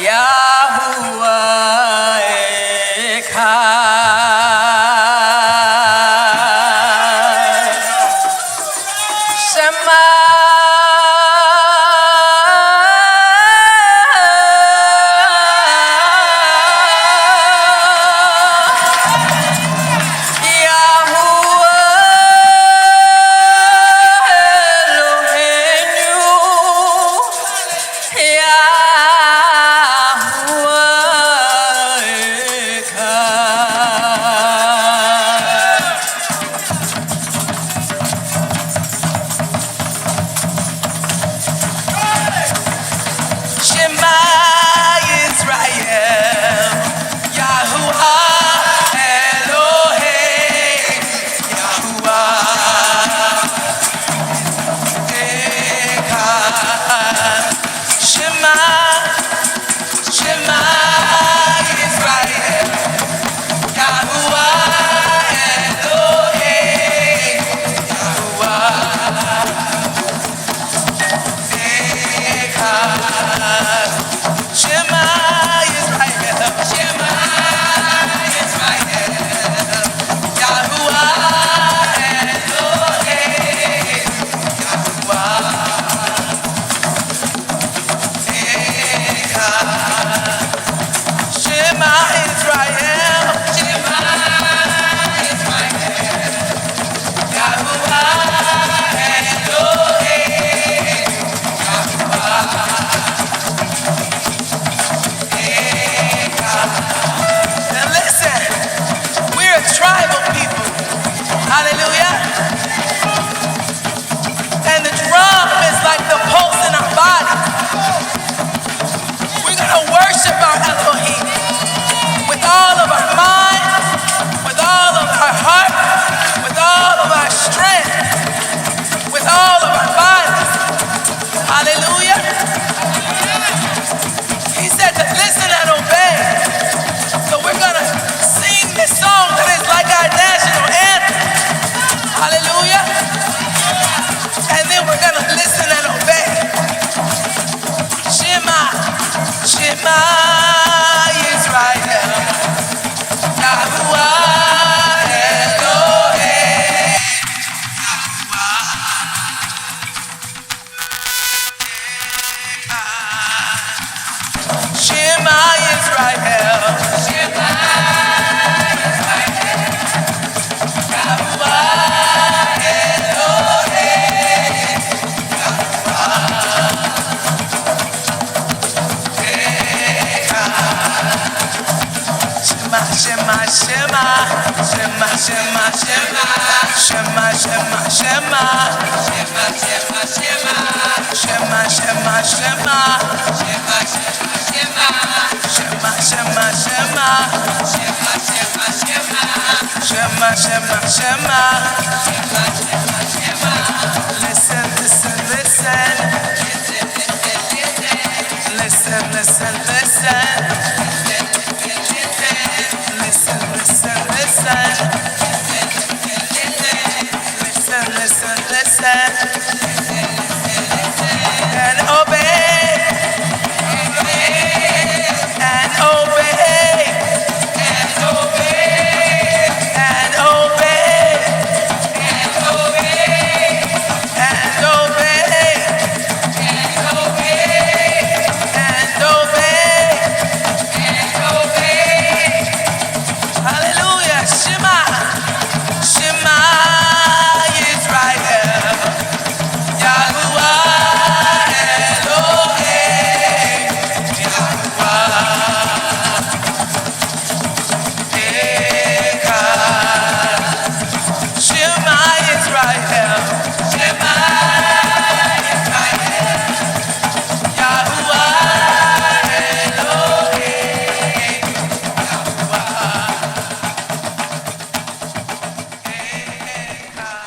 Yahuwah Echad. Shema.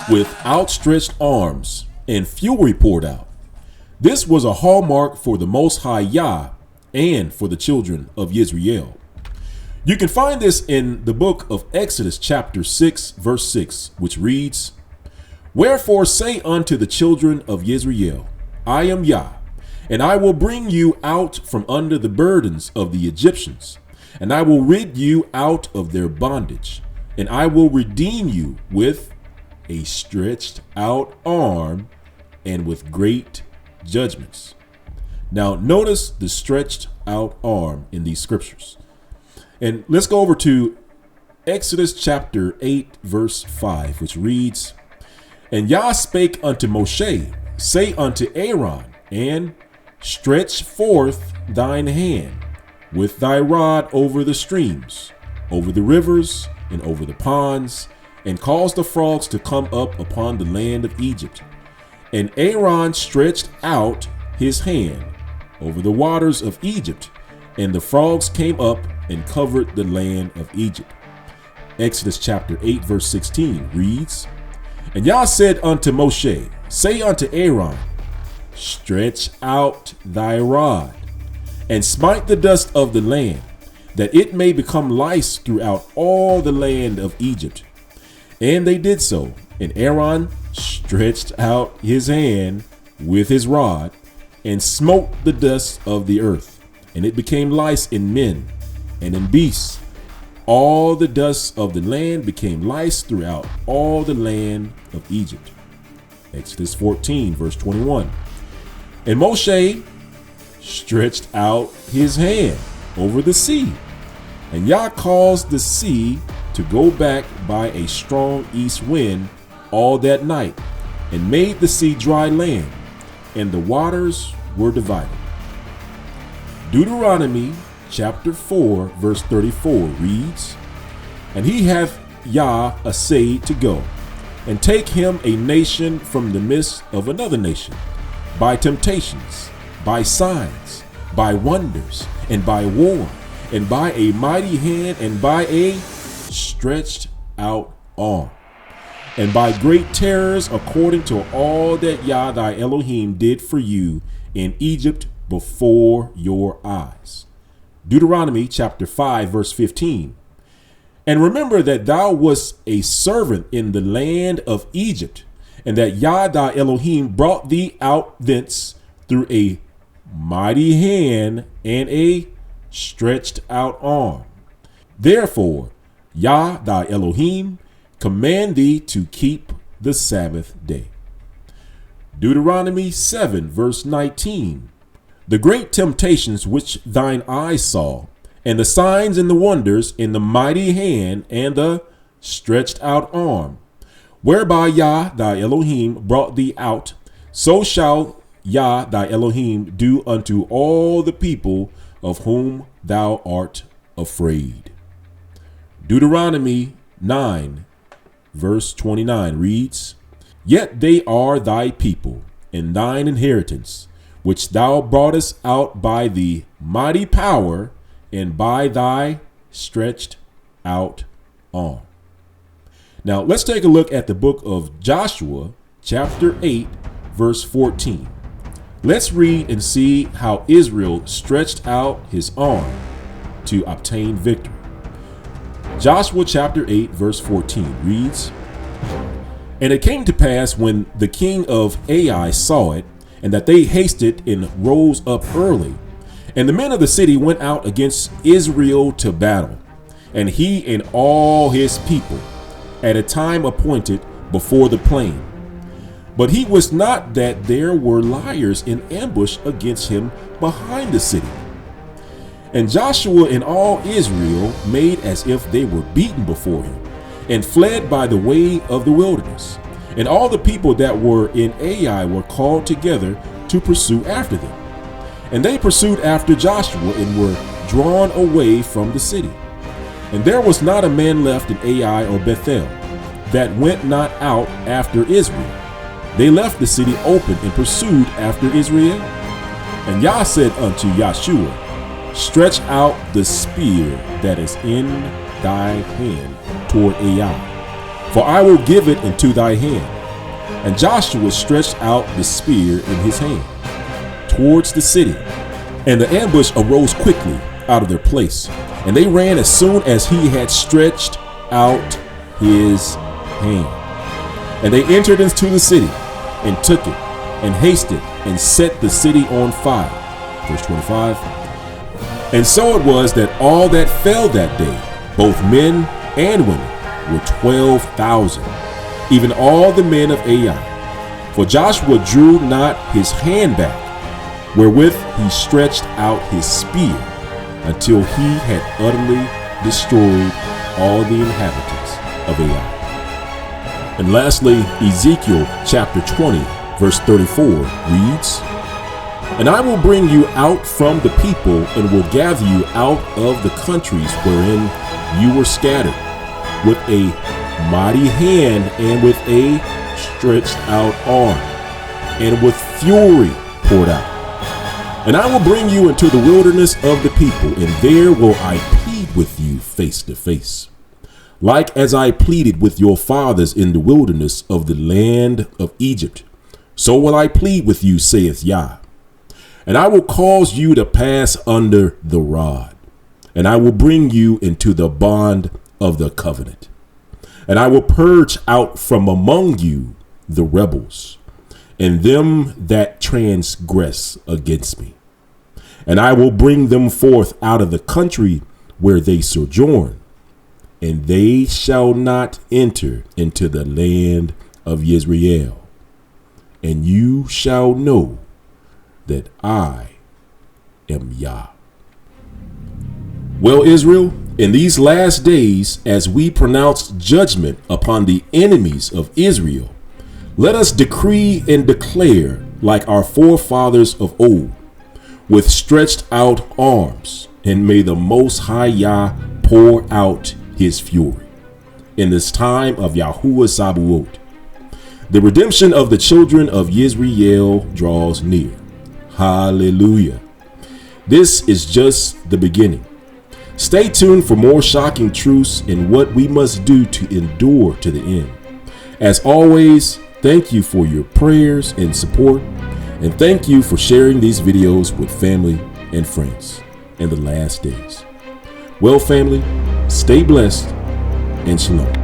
With outstretched arms and fury poured out. This was a hallmark for the Most High Yah and for the children of Israel. You can find this in the book of Exodus chapter 6 verse 6, which reads, "Wherefore say unto the children of Israel, I am Yah, And I will bring you out from under the burdens of the Egyptians, and I will rid you out of their bondage, and I will redeem you with a stretched out arm and with great judgments. Now, notice the stretched out arm in these scriptures. And let's go over to Exodus chapter 8, verse 5, which reads, And Yah spake unto Moshe, say unto Aaron, and stretch forth thine hand with thy rod over the streams, over the rivers, and over the ponds, and cause the frogs to come up upon the land of Egypt. And Aaron stretched out his hand over the waters of Egypt, and the frogs came up and covered the land of Egypt. Exodus chapter 8, verse 16 reads, And Yah said unto Moshe, say unto Aaron, stretch out thy rod, and smite the dust of the land, that it may become lice throughout all the land of Egypt. And they did so, and Aaron stretched out his hand with his rod, and smote the dust of the earth, and it became lice in men and in beasts. All the dust of the land became lice throughout all the land of Egypt. Exodus 14, verse 21. And Moshe stretched out his hand over the sea, and Yah caused the sea to go back by a strong east wind all that night, and made the sea dry land, and the waters were divided. Deuteronomy chapter 4, verse 34 reads, And he hath Yah assayed to go, and take him a nation from the midst of another nation, by temptations, by signs, by wonders, and by war, and by a mighty hand, and by a stretched out arm, and by great terrors, according to all that Yah thy Elohim did for you in Egypt before your eyes. Deuteronomy chapter 5, verse 15. And remember that thou wast a servant in the land of Egypt, and that Yah thy Elohim brought thee out thence through a mighty hand and a stretched out arm. Therefore, Yah thy Elohim command thee to keep the Sabbath day. Deuteronomy 7, verse 19. The great temptations which thine eyes saw, and the signs and the wonders in the mighty hand and the stretched out arm, whereby Yah thy Elohim brought thee out, so shall Yah thy Elohim do unto all the people of whom thou art afraid. Deuteronomy 9, verse 29 reads, Yet they are thy people, and thine inheritance, which thou broughtest out by the mighty power, and by thy stretched out arm. Now let's take a look at the book of Joshua, chapter 8, verse 14. Let's read and see how Israel stretched out his arm to obtain victory. Joshua chapter 8, verse 14 reads, And it came to pass when the king of Ai saw it, and that they hasted and rose up early, and the men of the city went out against Israel to battle, and he and all his people, at a time appointed before the plain. But he wist not that there were liers in ambush against him behind the city. And Joshua and all Israel made as if they were beaten before him, and fled by the way of the wilderness. And all the people that were in Ai were called together to pursue after them. And they pursued after Joshua and were drawn away from the city. And there was not a man left in Ai or Bethel that went not out after Israel. They left the city open and pursued after Israel. And Yah said unto Joshua, Stretch out the spear that is in thy hand toward Ai, for I will give it into thy hand. And Joshua stretched out the spear in his hand towards the city, and the ambush arose quickly out of their place, and they ran as soon as he had stretched out his hand. And they entered into the city and took it, and hasted and set the city on fire. Verse 25. And so it was that all that fell that day, both men and women, were 12,000, even all the men of Ai. For Joshua drew not his hand back, wherewith he stretched out his spear, until he had utterly destroyed all the inhabitants of Ai. And lastly, Ezekiel chapter 20, verse 34 reads, And I will bring you out from the people, and will gather you out of the countries wherein you were scattered, with a mighty hand, and with a stretched out arm, and with fury poured out. And I will bring you into the wilderness of the people, and there will I plead with you face to face, like as I pleaded with your fathers in the wilderness of the land of Egypt. So will I plead with you, saith Yah. And I will cause you to pass under the rod, and I will bring you into the bond of the covenant. And I will purge out from among you the rebels, and them that transgress against me. And I will bring them forth out of the country where they sojourn, and they shall not enter into the land of Israel. And you shall know that I am Yah. Well, Israel, in these last days, as we pronounce judgment upon the enemies of Israel, let us decree and declare like our forefathers of old, with stretched out arms, and may the Most High Yah pour out his fury in this time of Yahuwah Sabaoth. The redemption of the children of Yisrael draws near. Hallelujah. This is just the beginning. Stay tuned for more shocking truths and what we must do to endure to the end. As always, thank you for your prayers and support, and thank you for sharing these videos with family and friends in the last days. Well, family, stay blessed and shalom.